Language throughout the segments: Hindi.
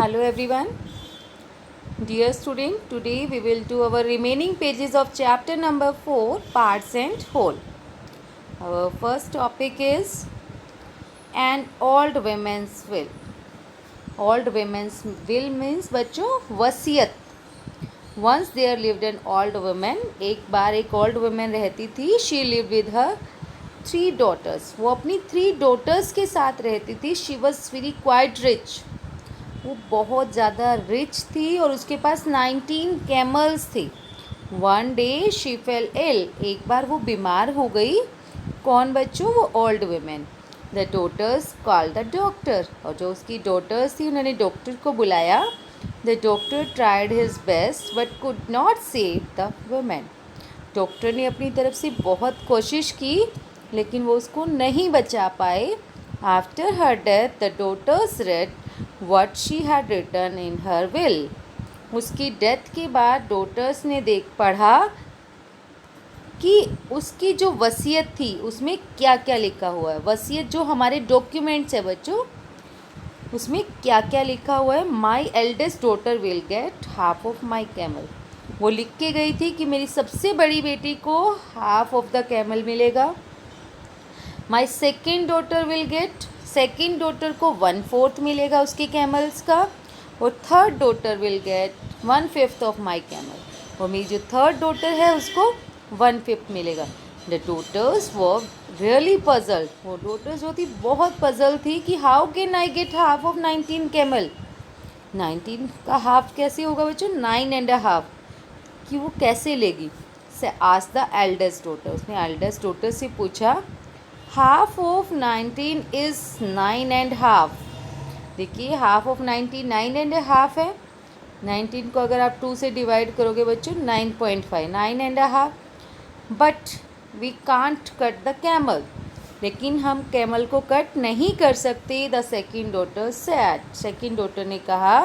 Hello everyone. Dear student, today we will do our remaining pages of chapter number 4, parts and whole. Our first topic is an old woman's will. Old woman's will means बच्चों वसीयत. Once there lived an old woman. एक बार एक old woman रहती थी. She lived with her 3 daughters. वो अपनी 3 daughters के साथ रहती थी. She was very quite rich. वो बहुत ज़्यादा रिच थी और उसके पास 19 कैमल्स थे. One day she fell ill. एक बार वो बीमार हो गई. कौन बच्चों? वो old women. The daughters call the doctor. और जो उसकी डॉटर्स थी उन्होंने डॉक्टर को बुलाया. The doctor tried his best but could not save the women. Doctor ने अपनी तरफ से बहुत कोशिश की लेकिन वो उसको नहीं बचा पाए. After her death the daughters read what she had written in her will. उसकी डेथ के बाद डॉटर्स ने पढ़ा कि उसकी जो वसीयत थी उसमें क्या क्या लिखा हुआ है. वसीयत जो हमारे डॉक्यूमेंट्स है बच्चों उसमें क्या क्या लिखा हुआ है. My eldest daughter will get half of my camel. वो लिख के गई थी कि मेरी सबसे बड़ी बेटी को हाफ ऑफ द कैमल मिलेगा. My second daughter will gate. Second daughter को 1/4 मिलेगा उसके कैमल्स का. और third daughter will gate 1/5 of my camel. और मेरी जो थर्ड डॉटर है उसको 1/5 मिलेगा. द डॉटर्स वो रियली पजल्ड. वो डॉटर्स जो थी बहुत पजल थी कि how can I get half of 19 camel. 19 का हाफ कैसे होगा बच्चों? 9.5 कि वो कैसे लेगी. से आज द एल्डेस्ट डॉटर. उसने एल्डेस्ट डॉटर से पूछा हाफ ऑफ 19 इज़ 9.5. देखिए हाफ ऑफ 19 9.5 है. 19 को अगर आप 2 से डिवाइड करोगे बच्चों 9.5 9.5. But we can't cut the camel. लेकिन हम कैमल को कट नहीं कर सकते. The second daughter said. Second daughter ने कहा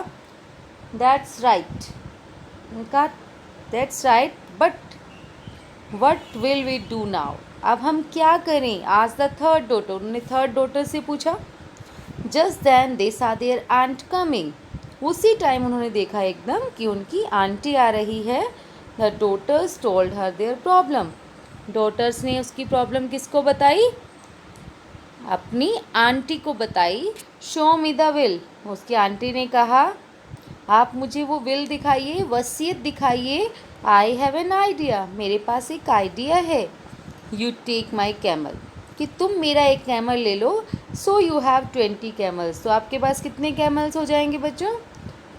दैट्स राइट. उनका that's right but what will we do now. अब हम क्या करें. आज द थर्ड डॉटर. उन्होंने थर्ड डॉटर से पूछा. Just then they saw their aunt coming. उसी टाइम उन्होंने देखा एकदम कि उनकी आंटी आ रही है. The daughters told her their problem. Daughters ने उसकी प्रॉब्लम किसको बताई? अपनी आंटी को बताई. Show me the will. उसकी आंटी ने कहा आप मुझे वो विल दिखाइए, वसीयत दिखाइए. I have an idea. मेरे पास एक आइडिया है. You take my camel. कि तुम मेरा एक कैमल ले लो. So you have 20 camels. तो आपके पास कितने कैमल्स हो जाएंगे बच्चों?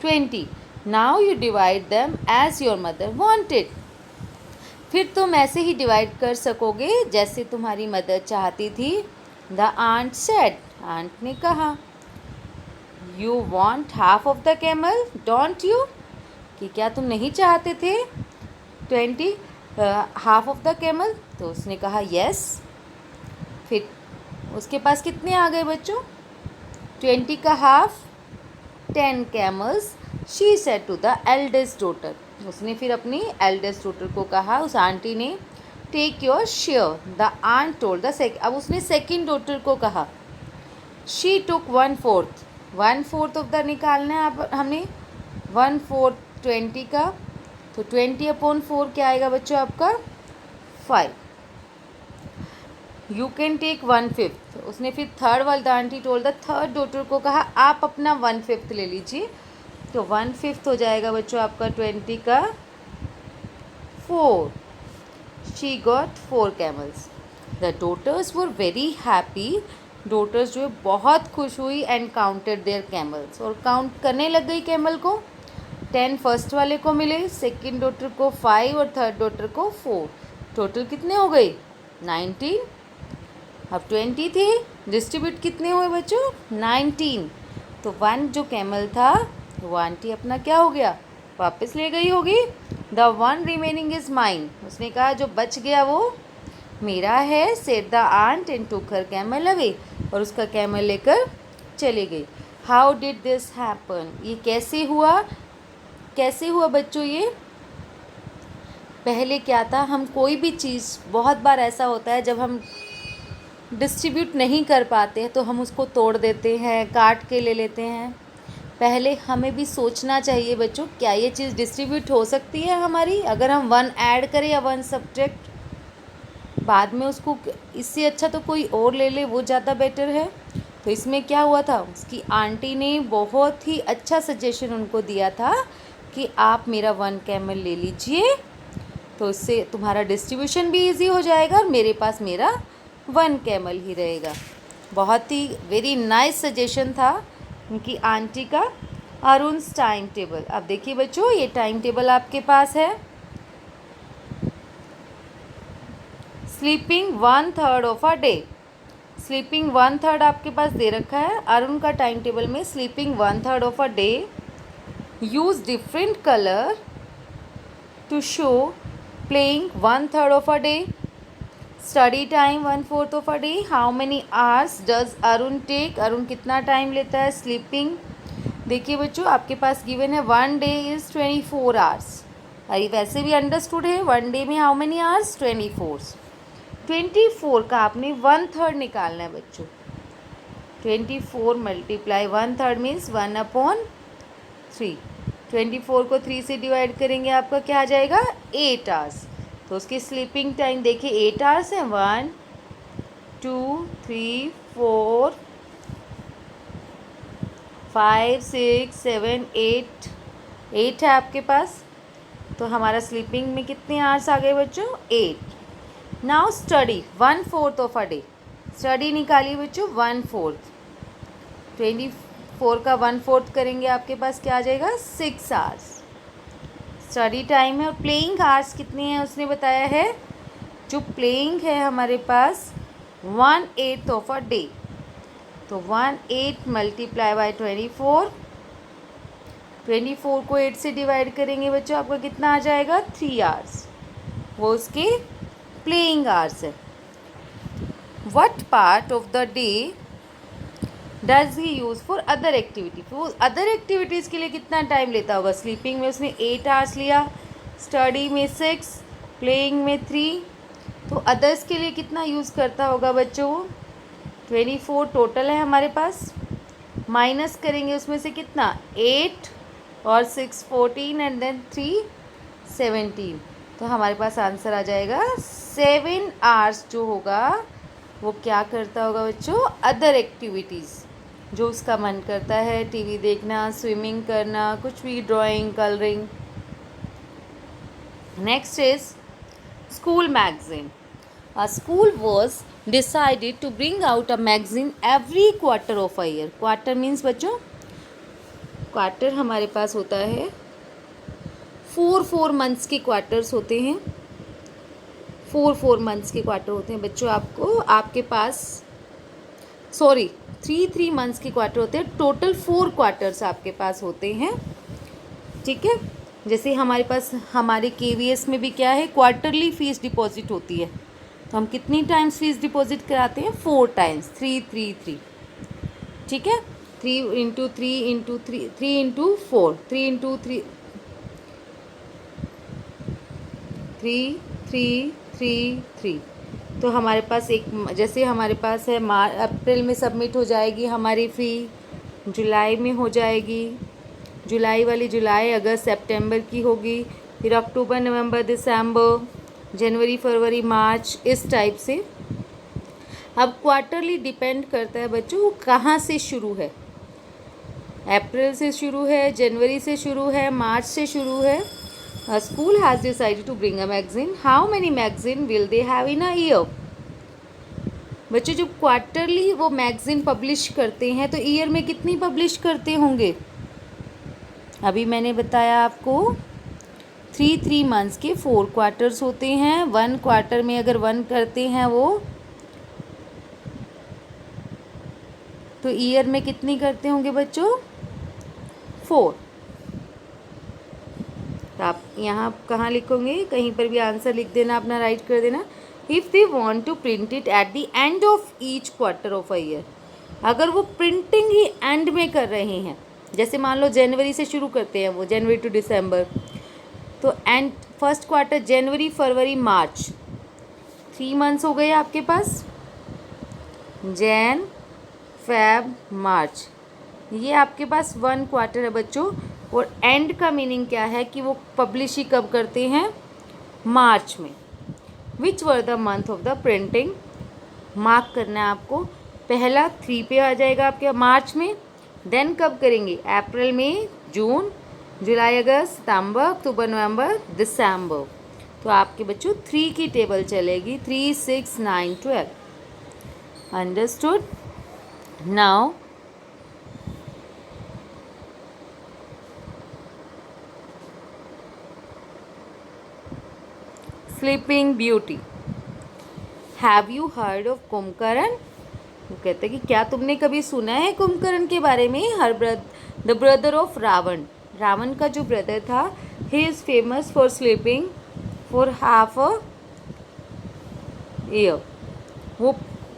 20. Now you divide them as your mother wanted. फिर तुम ऐसे ही डिवाइड कर सकोगे जैसे तुम्हारी मदर चाहती थी. The aunt said. आंट ने कहा you want half of the camel don't you. कि क्या तुम नहीं चाहते थे 20 हाफ ऑफ द कैमल. तो उसने कहा यस. फिर उसके पास कितने आ गए बच्चों? 20 का half 10 camels. She said to the eldest daughter. उसने फिर अपनी एल्डेस्ट डॉटर को कहा, उस आंटी ने take your share. The aunt told the अब उसने सेकेंड डॉटर को कहा. She took 1/4. 1/4 ऑफ द निकालना है आप हमने. 1/4 20 का. तो 20/4 क्या आएगा बच्चों आपका? 5. You can take 1/5. उसने फिर थर्ड वाली aunty told the third daughter को कहा आप अपना 1/5 ले लीजिए. तो 1/5 हो जाएगा बच्चों आपका 20 का 4. She got 4 camels. The daughters were very happy. Daughters जो है बहुत खुश हुई एंड काउंटेड देयर कैमल्स. और काउंट करने लग गई कैमल को. 10 फर्स्ट वाले को मिले, सेकेंड डॉटर को 5 और थर्ड डॉटर को 4. टोटल कितने हो गई? 19. अब 20 थे. डिस्ट्रीब्यूट कितने हुए बच्चों? 19. तो 1 जो कैमल था वो आंटी अपना क्या हो गया? वापस ले गई होगी. The 1 remaining is mine. उसने कहा जो बच गया वो मेरा है. Said the aunt and took her camel away. और उसका कैमल लेकर चले गई. How did this happen. ये कैसे हुआ? कैसे हुआ बच्चों ये? पहले क्या था, हम कोई भी चीज़, बहुत बार ऐसा होता है जब हम डिस्ट्रीब्यूट नहीं कर पाते हैं तो हम उसको तोड़ देते हैं, काट के ले लेते हैं. पहले हमें भी सोचना चाहिए बच्चों, क्या ये चीज़ डिस्ट्रीब्यूट हो सकती है हमारी, अगर हम 1 ऐड करें या 1 सब्ट्रैक्ट, बाद में उसको इससे अच्छा तो कोई और ले ले, वो ज़्यादा बेटर है। तो इसमें क्या हुआ था, उसकी आंटी ने बहुत ही अच्छा सजेशन उनको दिया था कि आप मेरा 1 कैमल ले लीजिए, तो इससे तुम्हारा डिस्ट्रीब्यूशन भी इजी हो जाएगा और मेरे पास मेरा 1 कैमल ही रहेगा। बहुत ही वेरी नाइस सजेशन था उनकी आंटी का। अरुण्स टाइम टेबल, अब देखिए बच्चों ये टाइम टेबल आपके पास है। Sleeping 1/3 of a day, sleeping 1/3 आपके पास दे रखा है अरुण का टाइम टेबल में। Sleeping 1/3 of a day, use different colour to show playing 1/3 of a day, study time 1/4 of a day, how many hours does Arun take, Arun कितना टाइम लेता है स्लीपिंग। देखिए बच्चों आपके पास गिवन है 1 डे इज़ 24 आवर्स, अरे वैसे भी अंडरस्टूड है 1 डे में हाउ मेनी आवर्स 24, 24 का आपने 1/3 निकालना है बच्चों। 24 मल्टीप्लाई 1/3 मीन्स 1/3। 24 को 3 से डिवाइड करेंगे आपका क्या आ जाएगा 8 आवर्स। तो उसकी स्लीपिंग टाइम देखिए 8 आवर्स है, 1 2 3 4 5 6 7 8 है आपके पास। तो हमारा स्लीपिंग में कितने आवर्स आ गए बच्चों 8। Now study 1/4 of a day, study निकालिए बच्चों 1/4, 24 का 1/4 करेंगे आपके पास क्या आ जाएगा 6 आवर्स स्टडी टाइम है। और प्लेइंग आवर्स कितने हैं उसने बताया है, जो प्लेइंग है हमारे पास 1/8 ऑफ अ डे, तो 1/8 मल्टीप्लाई बाय 24, 24 को 8 से डिवाइड करेंगे बच्चों आपका कितना आ जाएगा 3 आवर्स, वो उसके प्लेइंग आवर्स है। What part of the day does he use for other activity, वो अदर एक्टिविटीज़ के लिए कितना टाइम लेता होगा। स्लीपिंग में उसने 8 आवर्स लिया, स्टडी में 6, प्लेइंग में 3, तो अदर्स के लिए कितना यूज़ करता होगा बच्चों वो 24 टोटल है हमारे पास, माइनस करेंगे उसमें से कितना 8 और 6 14 एंड देन 3 17, तो हमारे पास आंसर आ जाएगा 7 आवर्स जो होगा वो क्या करता होगा बच्चों अदर एक्टिविटीज़, जो उसका मन करता है, टीवी देखना, स्विमिंग करना, कुछ भी, drawing, colouring. Next is school magazine. A school was decided to bring out a magazine every quarter of a year. Quarter means बच्चों क्वार्टर हमारे पास होता है 4 मंथ्स के क्वार्टर्स होते हैं, 4 मंथ्स के क्वार्टर होते हैं बच्चों। आपको आपके पास 3 मंथ्स के क्वार्टर होते हैं, टोटल 4 क्वार्टर्स आपके पास होते हैं, ठीक है। जैसे हमारे पास हमारे KVS में भी क्या है क्वार्टरली फीस डिपॉजिट होती है, तो हम कितनी टाइम्स फीस डिपॉजिट कराते हैं 4 टाइम्स, 3 3 3, ठीक है। 3 इंटू 3 इंटू 3 3 इंटू 4 3 इंटू 3 3 3 3 3, तो हमारे पास एक जैसे हमारे पास है अप्रैल में सबमिट हो जाएगी हमारी फ़ी, जुलाई में हो जाएगी, जुलाई वाली जुलाई अगस्त सितंबर की होगी, फिर अक्टूबर नवंबर दिसंबर जनवरी फरवरी मार्च, इस टाइप से। अब क्वार्टरली डिपेंड करता है बच्चों वो कहाँ से शुरू है, अप्रैल से शुरू है, जनवरी से शुरू है, मार्च से शुरू है। School has decided to bring a magazine, how many magazine will they have in a year. बच्चों जब क्वार्टरली वो मैगजीन पब्लिश करते हैं तो ईयर में कितनी पब्लिश करते होंगे, अभी मैंने बताया आपको 3 मंथ्स के 4 क्वार्टर्स होते हैं, 1 क्वार्टर में अगर 1 करते हैं वो, तो ईयर में कितनी करते होंगे बच्चों 4। तो आप यहाँ कहाँ लिखोगे, कहीं पर भी आंसर लिख देना, अपना राइट कर देना। If they want to print it at the end of each quarter of a year, अगर वो प्रिंटिंग ही एंड में कर रहे हैं, जैसे मान लो जनवरी से शुरू करते हैं वो, जनवरी टू दिसंबर, तो and first quarter January February March, 3 months हो गए आपके पास, जैन फेब मार्च, ये आपके पास 1 क्वार्टर है बच्चों। और एंड का मीनिंग क्या है कि वो पब्लिश ही कब करते हैं, मार्च में। Which were the month of the printing, mark करना है आपको। पहला 3 पे आ जाएगा आपके मार्च में। देन कब करेंगे, अप्रैल, मई, जून, जुलाई, अगस्त, सितंबर, अक्टूबर, नवंबर, दिसंबर। तो आपके बच्चों 3 की टेबल चलेगी, 3, 6, 9, 12। Understood. Now sleeping beauty, have you heard of Kumbhakarna. वो कहते हैं कि क्या तुमने कभी सुना है कुंभकर्ण के बारे में। The brother of Ravana, Ravana का जो ब्रदर था, he is famous for sleeping for half a year. वो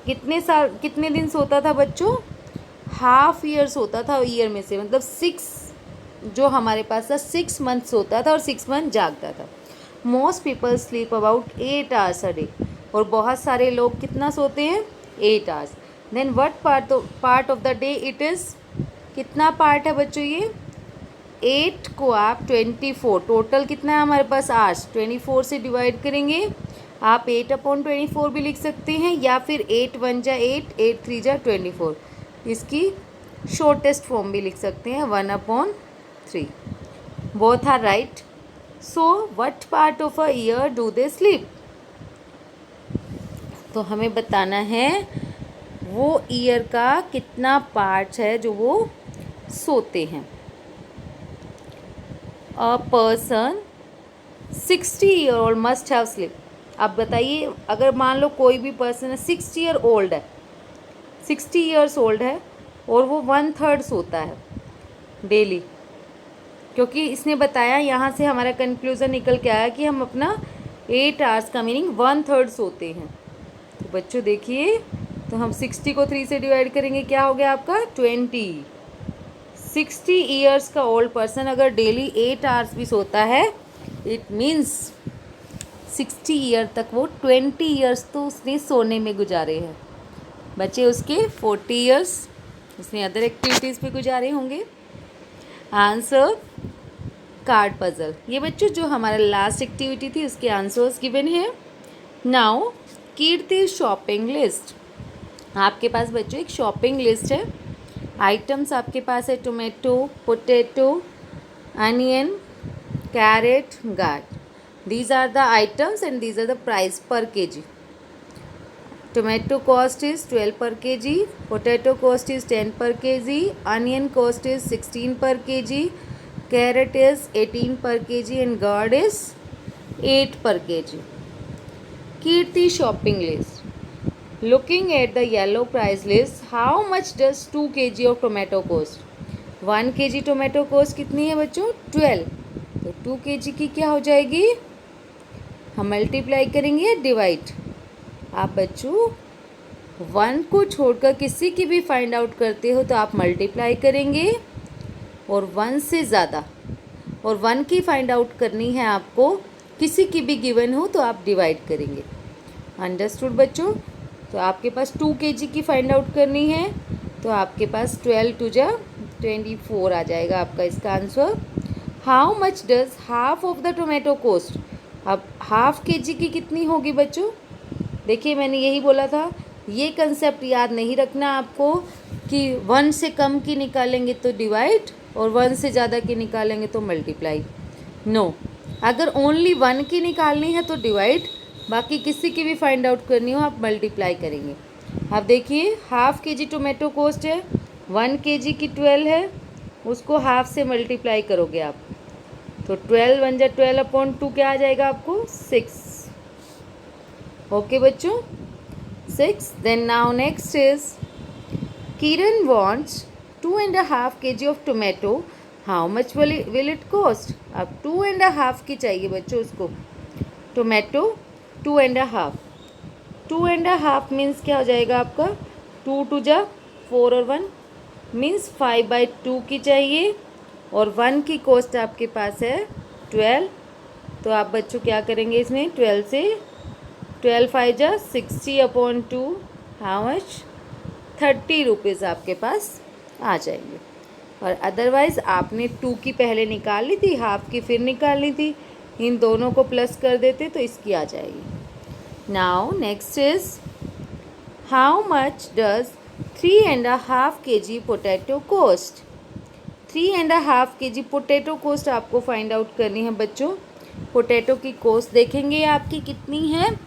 कितने दिन सोता था बच्चों, हाफ ईयर सोता था ईयर में से, मतलब 6 जो हमारे पास था 6 मंथ सोता था और 6 मंथ जागता था। Most people sleep about 8 hours a day. और बहुत सारे लोग कितना सोते हैं, 8 hours. Then what part of the day it is, कितना पार्ट है बच्चों ये, 8 को आप 24, टोटल कितना है हमारे पास आवर्स, 24 से डिवाइड करेंगे। आप 8/24 भी लिख सकते हैं, या फिर 8 1 जा 8, 8 3 जा 24। इसकी शॉर्टेस्ट फॉर्म भी लिख सकते हैं, 1/3। Both are right. So what part of a year do they sleep. तो हमें बताना है वो ईयर का कितना पार्ट है जो वो सोते हैं। A person 60 year old must have sleep. अब बताइए, अगर मान लो कोई भी पर्सन है 60 ईयर ओल्ड है, 60 ईयर्स ओल्ड है और वो 1/3 सोता है डेली, क्योंकि इसने बताया, यहाँ से हमारा कंक्लूज़न निकल के आया कि हम अपना 8 आवर्स का मीनिंग 1/3 सोते हैं। तो बच्चों देखिए, तो हम 60 को 3 से डिवाइड करेंगे, क्या हो गया आपका 20। 60 ईयर्स का ओल्ड पर्सन अगर डेली 8 आवर्स भी सोता है, इट मीन्स 60 ईयर तक वो 20 ईयर्स तो उसने सोने में गुजारे हैं। बच्चे उसके 40 ईयर्स उसने अदर एक्टिविटीज़ पे गुजारे होंगे। Answer card puzzle. ये बच्चों जो हमारा लास्ट एक्टिविटी थी उसके आंसर्स गिवन है। नाउ कीर्ति शॉपिंग लिस्ट। आपके पास बच्चों एक शॉपिंग लिस्ट है। आइटम्स आपके पास है tomato, potato, onion, carrot, gourd. These are the items and these are the price per kg. Tomato cost is 12 per kg, potato cost is 10 per kg, onion cost is 16 per kg, carrot is 18 per kg and gourd is 8 per kg. Kirti shopping list. Looking at the yellow price list, how much does 2 kg of tomato cost? 1 kg tomato cost कितनी है बच्चों, 12। तो 2 kg की क्या हो जाएगी, हम मल्टीप्लाई करेंगे या डिवाइड। आप बच्चों 1 को छोड़कर किसी की भी फाइंड आउट करते हो तो आप मल्टीप्लाई करेंगे, और 1 से ज़्यादा और 1 की फाइंड आउट करनी है आपको, किसी की भी गिवन हो तो आप डिवाइड करेंगे। अंडरस्टूड बच्चों। तो आपके पास 2 kg की फाइंड आउट करनी है, तो आपके पास 12 2 जा 24 आ जाएगा आपका इसका answer. How much does half of the tomato cost. अब हाफ kg की कितनी होगी बच्चों, देखिए मैंने यही बोला था, ये कंसेप्ट याद नहीं रखना आपको कि 1 से कम की निकालेंगे तो डिवाइड और 1 से ज़्यादा की निकालेंगे तो मल्टीप्लाई। नो, अगर ओनली 1 की निकालनी है तो डिवाइड, बाकी किसी की भी फाइंड आउट करनी हो आप मल्टीप्लाई करेंगे। अब देखिए हाफ kg टोमेटो कोस्ट है, 1 kg की 12 है, उसको हाफ से मल्टीप्लाई करोगे आप, तो 12 1 जा 12/2 क्या आ जाएगा आपको, 6। ओके बच्चों, 6। Then now next is Kiran wants 2.5 kg of tomato, how much will it cost. अब 2.5 की चाहिए बच्चों उसको, टोमेटो 2.5। 2.5 मीन्स क्या हो जाएगा आपका, 2 2 जा 4 और 1 मीन्स 5/2 की चाहिए, और 1 की कॉस्ट आपके पास है 12। तो आप बच्चों क्या करेंगे इसमें, 12 से 12 5 जा 60/2, हाउ मच, 30 रुपीज़ आपके पास आ जाएंगे। और अदरवाइज़ आपने 2 की पहले निकाल ली थी, हाफ की फिर निकालनी थी, इन दोनों को प्लस कर देते तो इसकी आ जाएगी। Now next is how much does 3.5 kg potato cost. 3.5 kg potato cost आपको फाइंड आउट करनी है बच्चों। पोटैटो की कोस्ट देखेंगे आपकी कितनी है,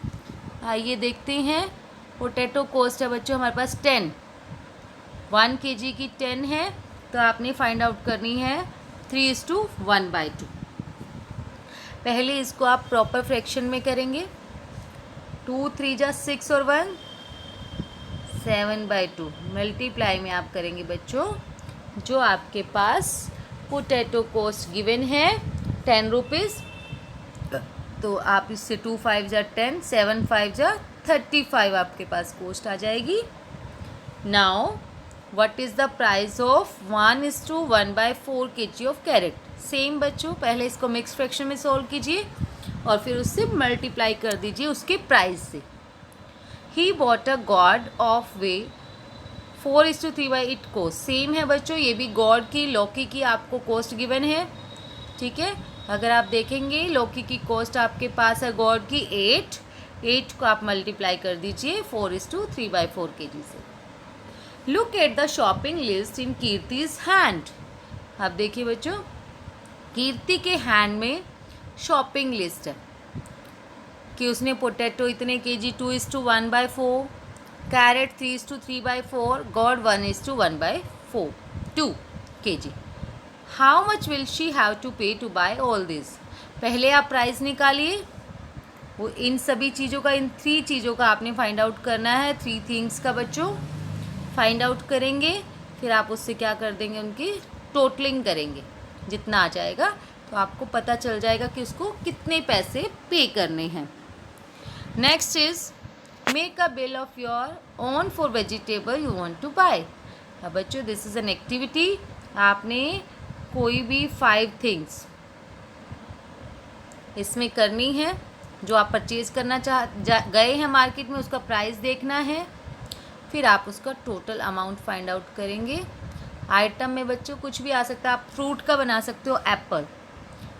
आइए देखते हैं। पोटैटो कोस्ट है बच्चों हमारे पास 10, 1 kg की 10 है, तो आपने फाइंड आउट करनी है 3:1/2। पहले इसको आप प्रॉपर फ्रैक्शन में करेंगे। 2 3 जा 6 और 1 7/2 मल्टीप्लाई में आप करेंगे बच्चों जो आपके पास पोटैटो कोस्ट गिवन है 10 रुपीज़, तो आप इससे 2 5 जा 10, 7 5 जा 35 आपके पास कोस्ट आ जाएगी। Now what is the price of 1:1/4 kg of carrot. Same बच्चों पहले इसको मिक्स फ्रैक्शन में सॉल्व कीजिए और फिर उससे मल्टीप्लाई कर दीजिए उसके प्राइस से। He bought a gourd of weigh 4:3/8 cost. Same है बच्चों, ये भी गॉड की लौकी की आपको कोस्ट गिवन है, ठीक है। अगर आप देखेंगे लौकी की कोस्ट आपके पास है गॉड की 8 को आप मल्टीप्लाई कर दीजिए 4:3/4 kg से। Look at the shopping list in Kirti's hand. अब देखिए बच्चों कीर्ति के हैंड में शॉपिंग लिस्ट है कि उसने पोटैटो इतने KG 2:1/4, carrot 3:3/4, gourd 1:1/4 2 kg। How much will she have to pay to buy all this. पहले आप प्राइस निकालिए, वो इन सभी चीज़ों का, इन 3 चीज़ों का आपने फाइंड आउट करना है। 3 थिंग्स का बच्चों फाइंड आउट करेंगे, फिर आप उससे क्या कर देंगे, उनकी टोटलिंग करेंगे, जितना आ जाएगा तो आपको पता चल जाएगा कि उसको कितने पैसे पे करने हैं। Next is make a bill of your own for vegetable you want to buy. अब बच्चों दिस इज़ एन एक्टिविटी, आपने कोई भी 5 थिंग्स इसमें करनी है जो आप परचेज़ करना गए हैं मार्केट में, उसका प्राइस देखना है, फिर आप उसका टोटल अमाउंट फाइंड आउट करेंगे। आइटम में बच्चों कुछ भी आ सकता है, आप फ्रूट का बना सकते हो।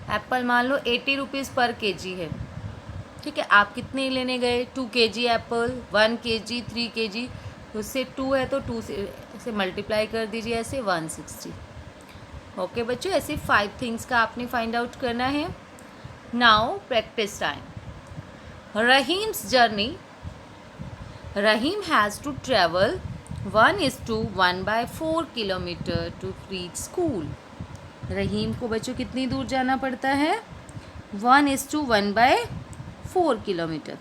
एप्पल मान लो 80 रुपीज़ पर kg है, ठीक है। आप कितने लेने गए, 2 kg एप्पल, 1 kg, 3 kg, उससे 2 है तो 2 से मल्टीप्लाई कर दीजिए, ऐसे 160। ओके बच्चों, ऐसे 5 थिंग्स का आपने फाइंड आउट करना है। Now practice time. Rahim's journey. Rahim has to travel 1:1/4 kilometre to reach school. Rahim को बच्चों कितनी दूर जाना पड़ता है, 1:1/4 किलोमीटर।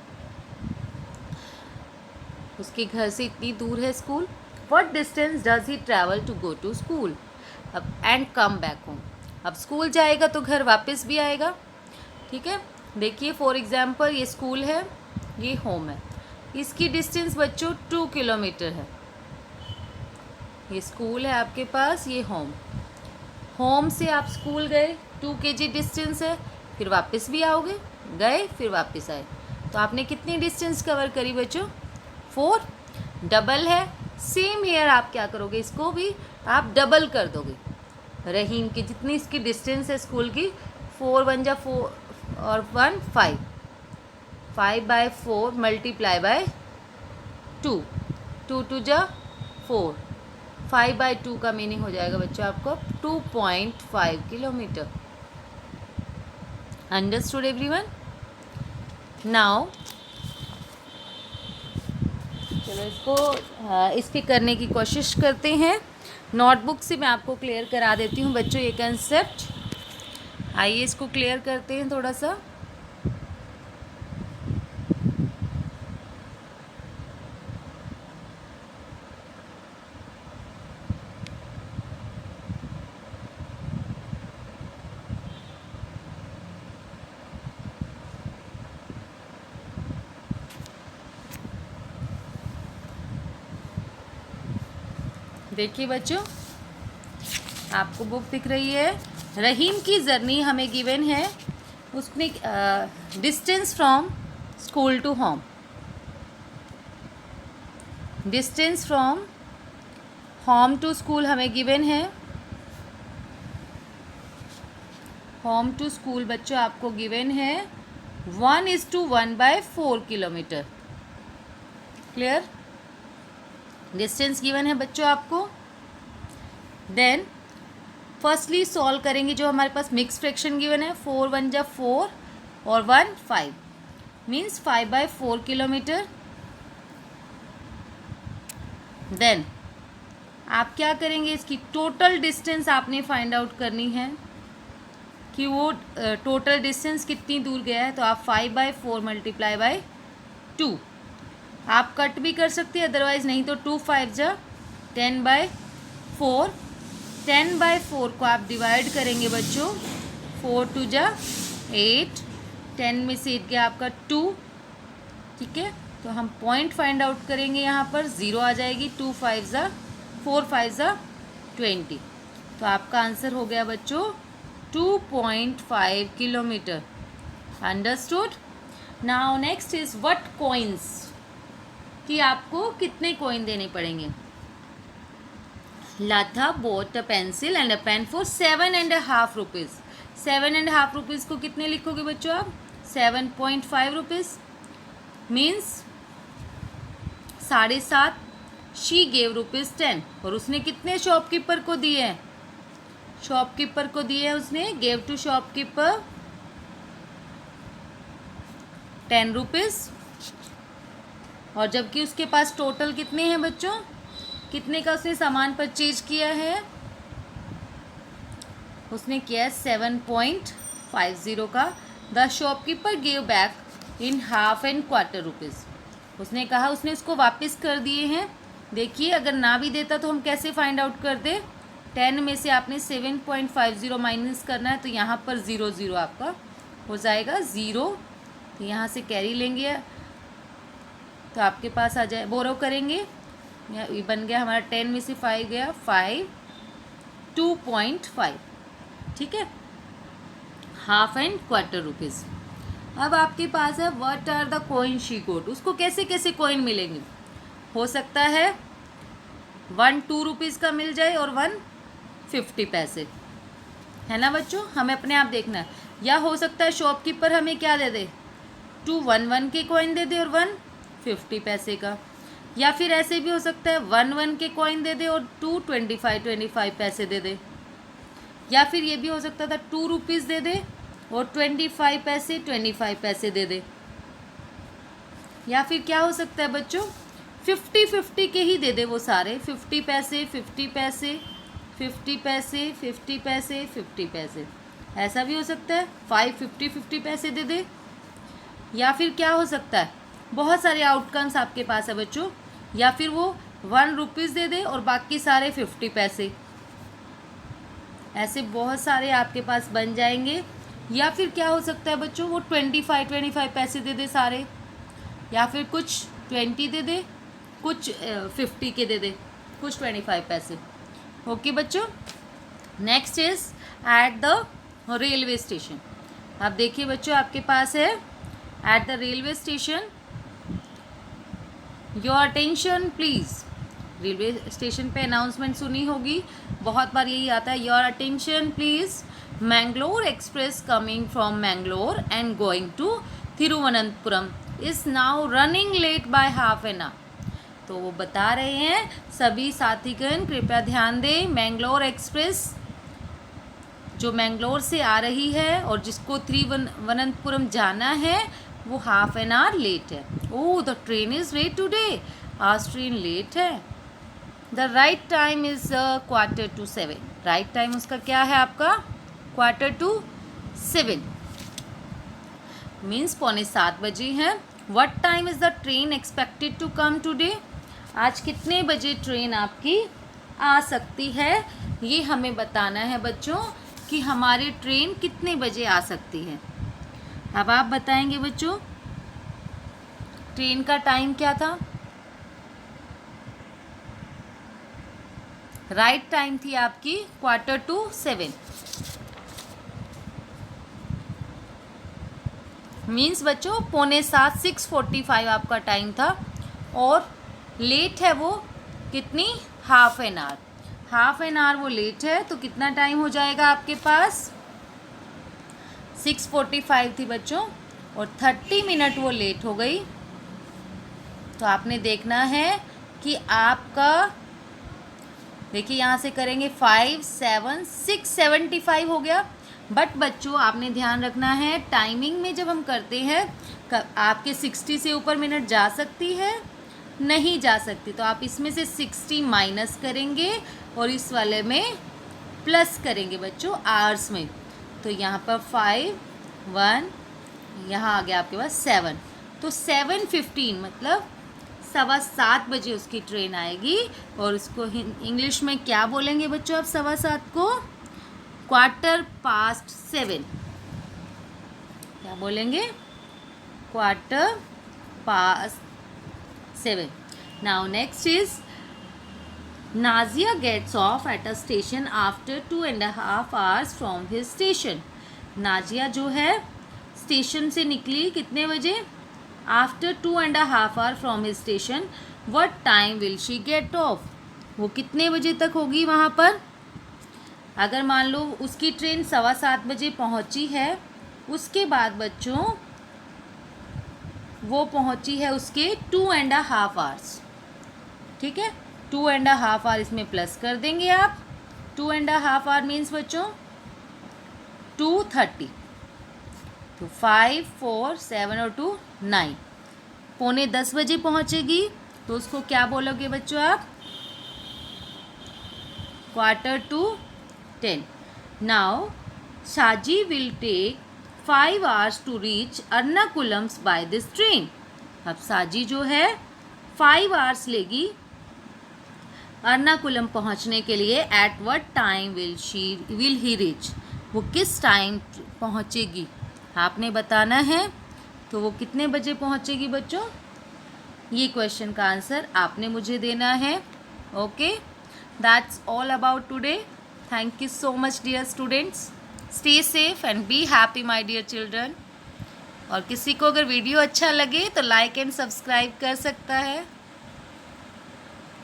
उसके घर से इतनी दूर है school. What distance does he travel to go to school अब एंड कम बैक होम। अब स्कूल जाएगा तो घर वापस भी आएगा, ठीक है। देखिए फॉर एग्जाम्पल ये स्कूल है, ये होम है, इसकी डिस्टेंस बच्चों 2 किलोमीटर है। ये स्कूल है आपके पास, ये होम से आप स्कूल गए, 2 kg डिस्टेंस है, फिर वापस भी आओगे, गए फिर वापस आए, तो आपने कितनी डिस्टेंस कवर करी बच्चों, 4। डबल है, सेम हेयर आप क्या करोगे, इसको भी आप डबल कर दोगे। रहीम की जितनी इसकी डिस्टेंस है स्कूल की, 4 1 जा 4 और 1 5, 5/4 मल्टीप्लाई बाय 2, 2 2 जा 4, 5/2 का मीनिंग हो जाएगा बच्चों आपको 2.5 किलोमीटर। Understood everyone. नाउ चलो इसको इस पे करने की कोशिश करते हैं। नोटबुक से मैं आपको क्लियर करा देती हूँ बच्चों ये कंसेप्ट। आइए इसको क्लियर करते हैं थोड़ा सा। देखिए बच्चों आपको बुक दिख रही है, रहीम की जर्नी हमें गिवन है, उसने distance from school to home, distance from home to school हमें गिवन है होम टू स्कूल बच्चों आपको गिवन है 1:1/4 किलोमीटर। क्लियर? डिस्टेंस गिवन है बच्चों आपको। देन फर्स्टली सॉल्व करेंगे जो हमारे पास मिक्स फ्रैक्शन गिवन है, 4 1 जा 4 और 1 5 मीन्स 5/4 किलोमीटर। देन आप क्या करेंगे, इसकी टोटल डिस्टेंस आपने फाइंड आउट करनी है कि वो टोटल डिस्टेंस कितनी दूर गया है। तो आप 5/4 मल्टीप्लाई बाय 2 आप कट भी कर सकते हैं, अदरवाइज नहीं तो 2 5 जा 10/4। 10/4 को आप डिवाइड करेंगे बच्चों, 4 2 जा 8, 10 में से 8 गया आपका 2। ठीक है, तो हम पॉइंट फाइंड आउट करेंगे, यहाँ पर 0 आ जाएगी। 4 5 जा 20। तो आपका आंसर हो गया बच्चों 2.5 kilometre. Understood? Now next is what coins, कि आपको कितने कॉइन देने पड़ेंगे। Latha bought a pencil and a pen for 7.5 rupees। 7.5 rupees को कितने लिखोगे बच्चों आप? 7.5 रुपीज़ मीन्स 7.5। शी गेव ₹10 और उसने कितने शॉपकीपर को दिए हैं? शॉपकीपर को दिए हैं उसने, गेव टू शॉपकीपर 10 रुपीज़। और जबकि उसके पास टोटल कितने हैं बच्चों, कितने का उसने सामान परचेज किया है? उसने किया है 7.50 का। The shopkeeper gave back in ½ and quarter rupees. उसने कहा उसने उसको वापस कर दिए हैं। देखिए अगर ना भी देता तो हम कैसे फाइंड आउट करते? 10 में से आपने 7.50 माइनस करना है, तो यहाँ पर 0 0 आपका हो जाएगा 0। तो यहाँ से कैरी लेंगे तो आपके पास आ जाए, बोरो करेंगे, ये बन गया हमारा 10 में से 5 गया 5, 2.5। ठीक है, ½ एंड क्वार्टर रुपीज़। अब आपके पास है what are the coin she got. उसको कैसे कैसे कॉइन मिलेंगे? हो सकता है 1 2 रुपीज़ का मिल जाए और 1 50 पैसे, है ना बच्चों? हमें अपने आप देखना है। या हो सकता है शॉपकीपर हमें क्या दे दे, 2 1 1 के कॉइन दे दे और 1 50 पैसे का। या फिर ऐसे भी हो सकता है 1 1 के कॉइन दे दे और 2 25 पैसे दे दे। या फिर ये भी हो सकता था 2 रुपीज़ दे दे और 25 पैसे दे दे। या फिर क्या हो सकता है बच्चों, 50 के ही दे दे वो सारे, 50 पैसे 50 पैसे 50 पैसे 50 पैसे 50 पैसे। ऐसा भी हो सकता है 5 50 पैसे दे दे। या फिर क्या हो सकता है, बहुत सारे आउटकम्स आपके पास है बच्चों। या फिर वो 1 रुपीज़ दे दे और बाकी सारे 50 पैसे। ऐसे बहुत सारे आपके पास बन जाएंगे। या फिर क्या हो सकता है बच्चों, वो 25 पैसे दे दे सारे। या फिर कुछ 20 दे दे, कुछ 50 के दे दे, कुछ 25 पैसे। ओके बच्चों, next is at the railway station. अब देखिए बच्चों आपके पास है at the railway station, your attention please. Railway station पे अनाउंसमेंट सुनी होगी, बहुत बार यही आता है, your attention please, Mangalore express coming from Mangalore and going to Thiruvananthapuram is now running late by ½ an hour. तो वो बता रहे हैं सभी साथीगण कृपया ध्यान दें, मैंगलोर एक्सप्रेस जो मैंगलोर से आ रही है और जिसको तिरुवनंतपुरम जाना है वो ½ एन आवर लेट है। Oh the train is late today, आज ट्रेन लेट है। The right time is 6:45। Right time उसका क्या है आपका 6:45 मीन्स 6:45 बजे हैं। What time is the train expected to come today, आज कितने बजे ट्रेन आपकी आ सकती है, ये हमें बताना है बच्चों कि हमारी ट्रेन कितने बजे आ सकती है। अब आप बताएंगे बच्चों ट्रेन का टाइम क्या था। राइट टाइम थी आपकी 6:45 मीन्स बच्चों 6:45 6:45 आपका टाइम था। और लेट है वो कितनी, ½ एन आवर। ½ एन आवर वो लेट है, तो कितना टाइम हो जाएगा आपके पास 6:45 थी बच्चों और 30 मिनट वो लेट हो गई। तो आपने देखना है कि आपका, देखिए यहाँ से करेंगे 5, 7, 6:75 हो गया। बट बच्चों आपने ध्यान रखना है टाइमिंग में जब हम करते हैं आपके 60 से ऊपर मिनट जा सकती है, नहीं जा सकती। तो आप इसमें से 60 माइनस करेंगे और इस वाले में प्लस करेंगे बच्चों आवर्स में। तो यहाँ पर 5, 1, यहाँ आ गया आपके पास 7। तो 7:15 मतलब 7:15 बजे उसकी ट्रेन आएगी। और उसको इंग्लिश में क्या बोलेंगे बच्चों आप 7:15 को? 7:15। क्या बोलेंगे? 7:15। Now next is Nazia gets off at a station after 2.5 hours from his station. Nazia जो है स्टेशन से निकली कितने बजे? After 2.5 hour from his station. What time will she get of? वो कितने बजे तक होगी वहाँ पर? अगर मान लो उसकी ट्रेन 7:15 बजे पहुँची है, उसके बाद बच्चों वो पहुँची है उसके 2.5 hours, ठीक है। 2.5 hour इसमें प्लस कर देंगे आप। 2.5 hour मीन्स बच्चों 2:30। तो 5, 4, 7 और 2, 9। 9:45 बजे पहुँचेगी तो उसको क्या बोलोगे बच्चों आप? 9:45। Now Shaji will take 5 hours to reach Ernakulam's by this train. अब साजी जो है 5 hours लेगी अर्नाकुलम पहुंचने के लिए। At what time will he reach? वो किस टाइम पहुंचेगी आपने बताना है। तो वो कितने बजे पहुंचेगी बच्चों? ये क्वेश्चन का आंसर आपने मुझे देना है। Okay, that's all about today. Thank you so much dear students. Stay safe and be happy my dear children. और किसी को अगर वीडियो अच्छा लगे तो लाइक एंड सब्सक्राइब कर सकता है।